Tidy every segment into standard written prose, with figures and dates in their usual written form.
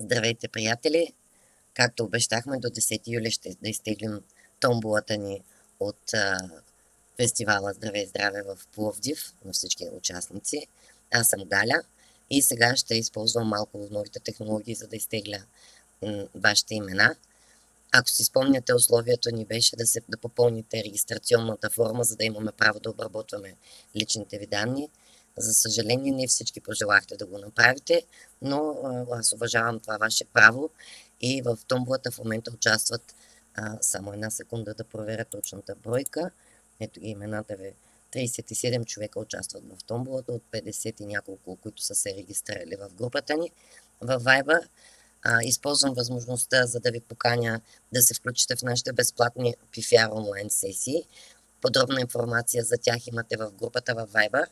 Здравейте, приятели! Както обещахме, до 10 юли ще да изтеглим томболата ни от фестивала Здраве и здраве в Пловдив на всички участници. Аз съм Галя и сега ще използвам малко в новите технологии, за да изтегля вашите имена. Ако си спомняте, условието ни беше да попълните регистрационната форма, за да имаме право да обработваме личните ви данни. За съжаление, не всички пожелахте да го направите, но аз уважавам това ваше право и в томболата в момента участват само една секунда да проверя точната бройка. Ето ги имената ви. 37 човека участват в томболата от 50 и няколко, които са се регистрирали в групата ни в Viber. Използвам възможността, за да ви поканя да се включите в нашите безплатни PFR онлайн сесии. Подробна информация за тях имате в групата в Viber,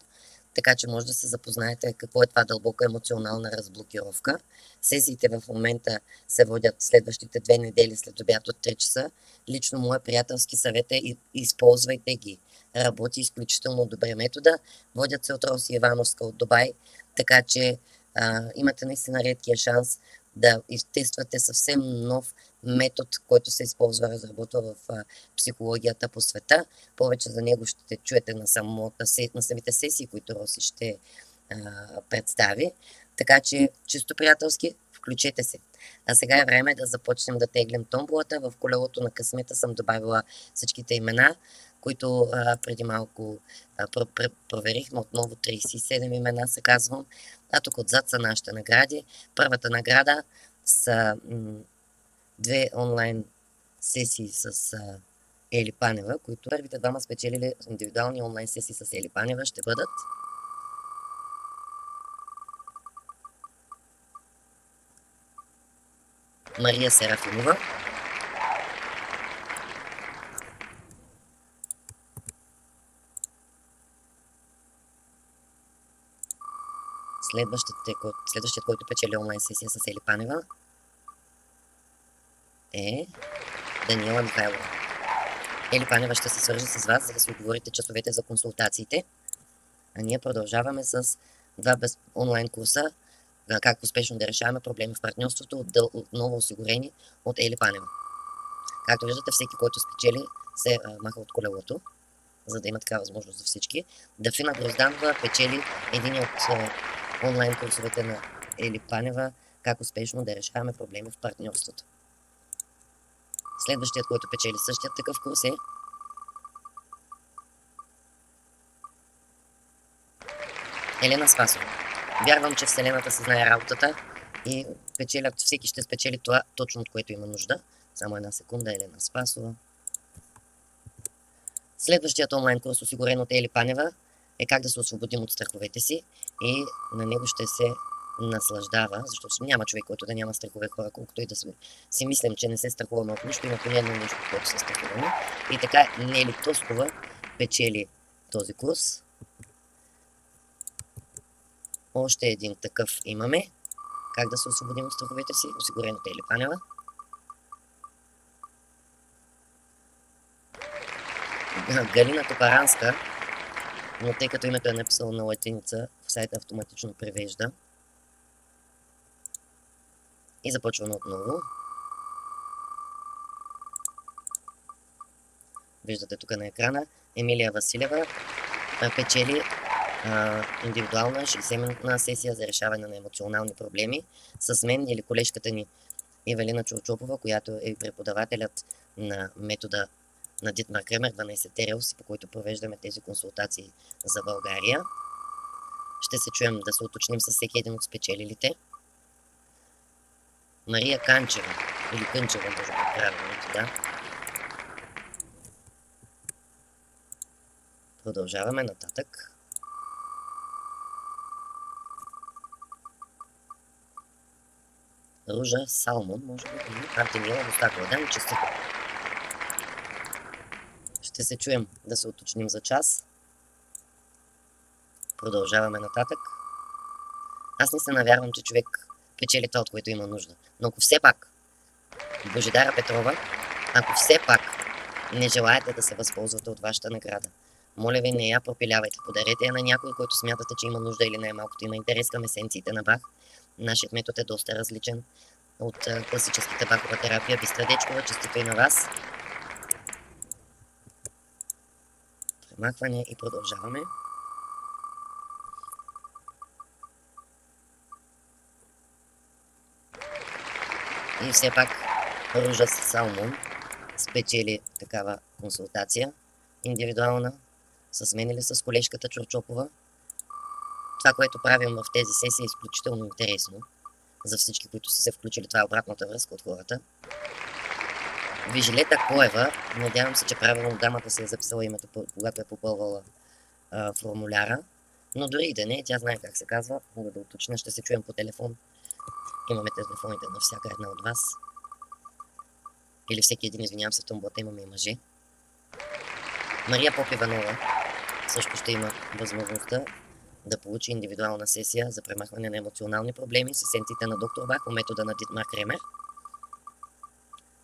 така че може да се запознаете какво е това дълбока емоционална разблокировка. Сесиите в момента се водят следващите 2 недели след обяд от 3 часа. Лично моя приятелски съвет е използвайте ги. Работи изключително добре метода. Водят се от Роси Ивановска от Дубай, така че имате наистина редкия шанс да изтествате съвсем нов метод, който се използва, разработва в психологията по света. Повече за него ще чуете на самите сесии, които Роси ще представи. Така че, чисто приятелски, включете се. А сега е време да започнем да теглим томболата. В колелото на късмета съм добавила всичките имена, които преди малко проверихме. Отново 37 имена се казвам. А тук отзад са нашите награди. Първата награда са 2 онлайн сесии с Ели Панева, които първите двама спечелили индивидуални онлайн сесии с Ели Панева ще бъдат Мария Серафимова, следващият, който печели онлайн сесия с Ели Панева, е Даниела Михайлова. Ели Панева ще се свържи с вас, за да си отговорите часовете за консултациите. А ние продължаваме с 2 онлайн курса, как успешно да решаваме проблеми в партньорството, отново осигурени от Ели Панева. Както виждате, всеки, който спечели, се маха от колелото, за да има така възможност за всички. Дафина Грозданова печели един от онлайн курсовете на Ели Панева, как успешно да решаваме проблеми в партньорството. Следващият, който печели същият такъв курс е Елена Спасова. Вярвам, че Вселената се знае работата и всеки ще спечели това точно, от което има нужда. Само една секунда, Елена Спасова. Следващият онлайн курс, осигурен от Ели Панева, е как да се освободим от страховете си и на него ще се наслаждава, защото няма човек, който да няма страхове, хора, колкото и да си мислим, че не се страхуваме от нищо, има поне едно нещо, което се страхуваме. И така Нели Тоскова печели този курс. Още един такъв имаме. Как да се освободим от страховете си, осигурен от Ели Панева. Галина Топаранска, но тъй като името е написано на латиница, в сайта автоматично превежда. И започваме отново. Виждате тук на екрана Емилия Василева печели индивидуална 60-минутна сесия за решаване на емоционални проблеми с мен или колежката ни Ивелина Чурчопова, която е преподавателят на метода на Дитмар Кремер 12 Терелс, по който провеждаме тези консултации за България. Ще се чуем да се уточним с всеки един от спечелилите. Мария Канчева, или Кънчева, може би правилното, да. Продължаваме нататък. Ружа Салмон, може би, или Артемила Мустакова. Да, честито. Ще се чуем да се уточним за час. Продължаваме нататък. Аз не се навярвам, че човек печели това, от което има нужда. Но ако все пак, Божидара Петрова, ако все пак не желаете да се възползвате от вашата награда, моля ви, не я пропилявайте. Подарете я на някой, който смятате, че има нужда или най-малкото има интерес към есенциите на Бах. Нашият метод е доста различен. от класическата бахова терапия Бистра Дечкова. Честито и на вас. Премахване и продължаваме. И все пак Ружа Салмон спечели такава консултация индивидуална с мен или с колежката Чорчопова. Това, което правим в тези сесии, е изключително интересно за всички, които са се включили. Това е обратната връзка от хората. Вижелета Коева, надявам се, че правилно дамата се е записала името, когато е попълвала формуляра, но дори и да не, тя знае как се казва, мога да уточня, ще се чуем по телефон. Имаме телефоните на всяка една от вас. Или всеки един, извинявам се, в томбата имаме и мъже. Мария Попиванова също ще има възможността да получи индивидуална сесия за премахване на емоционални проблеми с есенциите на доктор Бах по метода на Дитмар Кремер.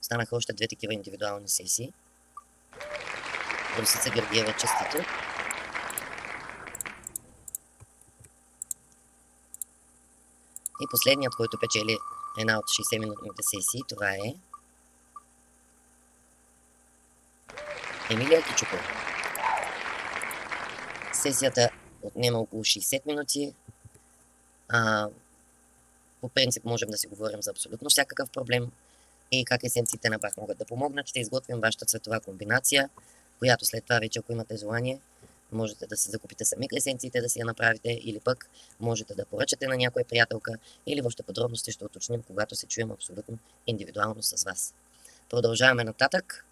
Станаха още 2 такива индивидуални сесии. Русица Георгиева, честито. И последният, който печели една от 60-минутните сесии, това е Емилия Кичукова. Сесията отнема около 60 минути. По принцип можем да си говорим за абсолютно всякакъв проблем и как есенциите на Бах могат да помогнат. Ще изготвим вашата цветова комбинация, която след това вече, ако имате желание, можете да си закупите сами есенциите, да си я направите, или пък можете да поръчате на някоя приятелка, или въобще подробности ще уточним, когато се чуем абсолютно индивидуално с вас. Продължаваме нататък.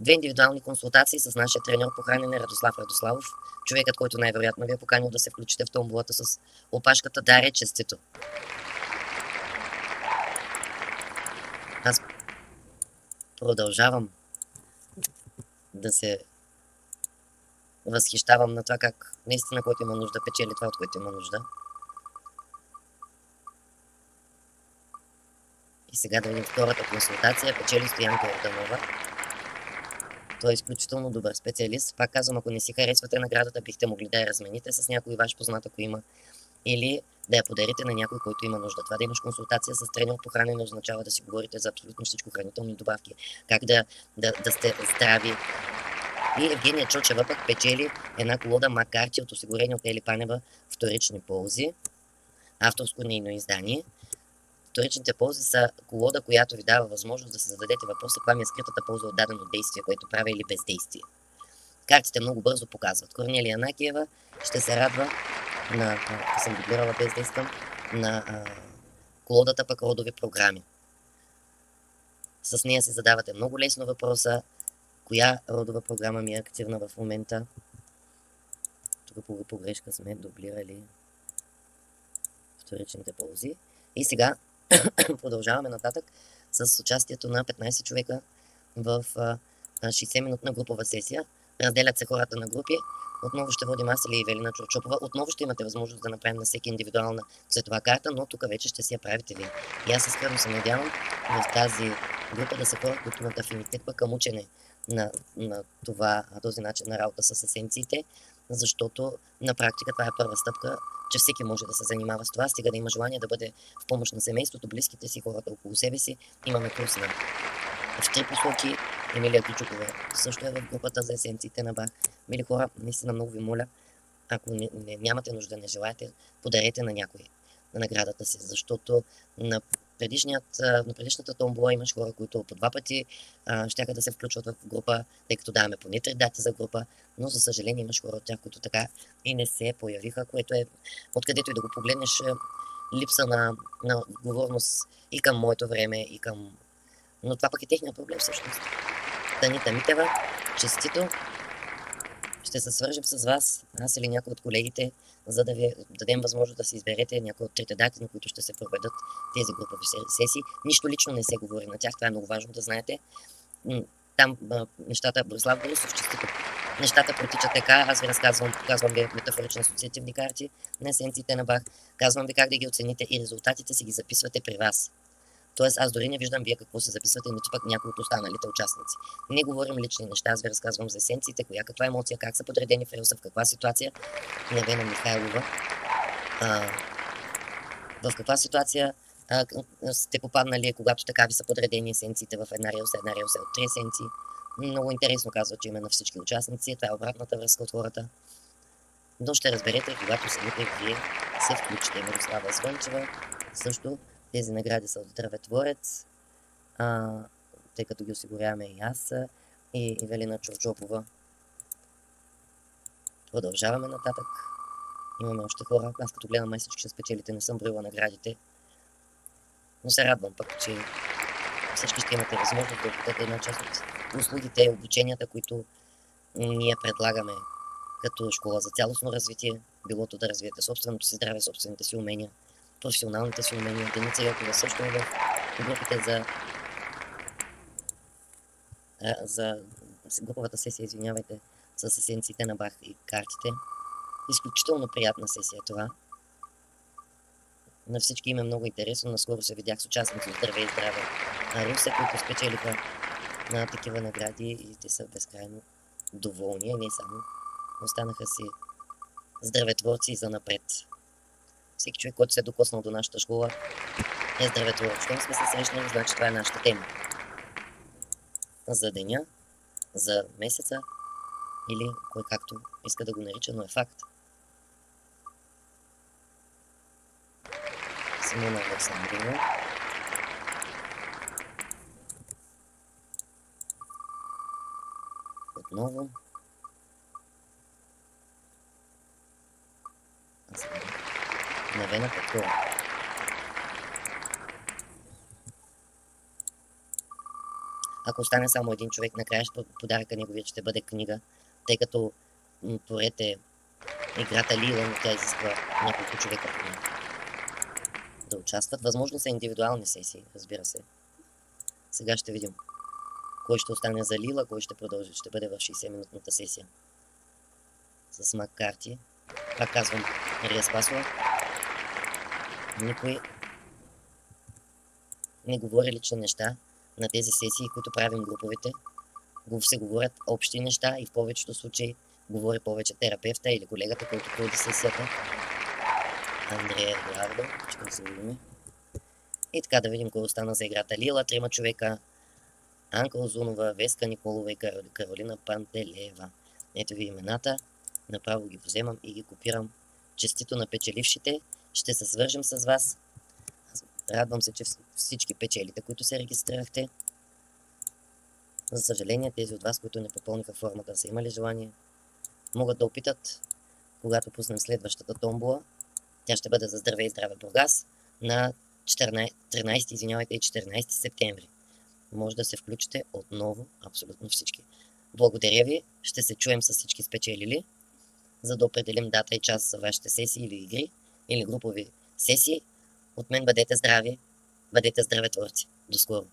2 индивидуални консултации с нашия треньор по хранене Радослав Радославов, човекът, който най-вероятно ви е поканил да се включите в томболата с опашката Даре, честито. Аз продължавам да се възхищавам на това как наистина, който има нужда, печели това, от което има нужда. И сега да видим втората консултация. Печели Стоянка Орданова. Той е изключително добър специалист. Пак казвам, ако не си харесвате наградата, бихте могли да я размените с някой ваш познат, ако има, или да я подарите на някой, който има нужда. Това да имаш консултация с тренер по хранене означава да си говорите за абсолютно всичко, хранителни добавки, как да сте здрави. И Евгения Чочева пък печели една колода Макарти от осигурени от Ели Панева вторични ползи. Авторско нейно издание. Вторичните ползи са колода, която ви дава възможност да се зададете въпроса, каква ми е скритата полза от дадено действие, което правя, или бездействие. Картите много бързо показват. Корнелия Накиева ще се радва на, съм дублирала без да искам, на колодата пък родови програми. С нея се задавате много лесно въпроса, коя родова програма ми е активна в момента. Тук по погрешка сме дублирали вторичните ползи. И сега продължаваме нататък с участието на 15 човека в 60-минутна групова сесия. Разделят се хората на групи. Отново ще водим аз или Евелина Чорчопова. Отново ще имате възможност да направим на всеки индивидуална цветова карта, но тук вече ще си я правите ви. И аз искрено се надявам в тази група да са хора, които имат афинитет пък към учене на този начин на работа с есенциите, защото на практика това е първа стъпка, че всеки може да се занимава с това, стига да има желание да бъде в помощ на семейството, близките си, хората около себе си. Имаме курс в 3 посоки. Емилия Кичукова също е в групата за есенциите на Бах. Мили хора, наистина много ви моля, ако нямате нужда, не желаете, подарете на някой на наградата си, защото на предишната томбола имаш хора, които по 2 пъти щяха да се включват в група, тъй като даваме поне 3 дати за група, но за съжаление имаш хора от тях, които така и не се появиха, което е, откъдето и да го погледнеш, липса на отговорност и към моето време, и към... Но това пък е техният проблем всъщност. Танита Митева, честито! Ще се свържем с вас, аз или някой от колегите, за да ви дадем възможност да си изберете някои от 3 дати, на които ще се проведат тези групови сесии. Нищо лично не се говори на тях, това е много важно да знаете. Там нещата, Борислав Борисов, честито, нещата протичат така, аз ви разказвам, показвам ви метафорични асоциативни карти на есенциите на Бах, казвам ви как да ги оцените и резултатите си ги записвате при вас. Тоест аз дори не виждам вие какво се записвате, нито пък някои от останалите участници. Не говорим лични неща, аз ви разказвам за есенциите, коя каква емоция, как са подредени в релса, в каква ситуация. Невена Михайлова. В каква ситуация сте попаднали, когато така ви са подредени есенциите в една релса от 3 есенции. Много интересно казва, че има на всички участници. Това е обратната връзка от хората. Но ще разберете, когато самите вие се включите. Мирослава Звънчева също. Тези награди са от Здраветворец, тъй като ги осигуряваме и аз, и Ивелина Чорчопова. Продължаваме нататък. Имаме още хора. Аз като гледам май всички ще спечелите, не съм броила наградите. Но се радвам пък, че всички ще имате възможност да опитате една част от услугите и обученията, които ние предлагаме като школа за цялостно развитие, билото да развиете собственото си здраве, собствените си умения, професионалните си умения. Деница Йокова също е в групите за груповата сесия, с есенциите на Бах и картите. Изключително приятна сесия това. На всички им е много интересно. Наскоро се видях с участници от Здраве и здраве Русе, които спечелиха на такива награди и те са безкрайно доволни, не само. Останаха си здраветворци и занапред. Всеки човек, който се е докоснал до нашата школа, е здраветворец. Щом сме се срещнали, значи това е нашата тема. За деня, за месеца или кой както иска да го нарича, но е факт. Симона Александрова. Отново. Невена Петкова. Ако остане само един човек, накрая подаръка неговият ще бъде книга, тъй като поред играта Лила, но тя изисква няколко човека да участват. Възможно са индивидуални сесии, разбира се. Сега ще видим кой ще остане за Лила, кой ще продължи. Ще бъде в 60-минутната сесия. С мак карти. Пак казвам, Мария Спасова. Никой не говори лични неща на тези сесии, които правим груповите. Се говорят общи неща и в повечето случаи говори повече терапевта или колегата, който води сесията. Андрея Едуардо, ще се видим. И така да видим кой остана за играта Лила. 3 човека. Анка Озунова, Веска Николова и Каролина Пантелева. Ето ви имената. Направо ги вземам и ги копирам. Честито на печелившите. Ще се свържем с вас. Радвам се, че всички печелите, които се регистрирахте. За съжаление, тези от вас, които не попълниха формата, са имали желание, могат да опитат, когато пуснем следващата томбола. Тя ще бъде за Здраве и здраве Бургас на 13 и 14 септември. Може да се включите отново, абсолютно всички. Благодаря ви, ще се чуем с всички спечелили, за да определим дата и час за вашите сесии или игри, или групови сесии. От мен бъдете здрави, бъдете здраветворци. До скоро!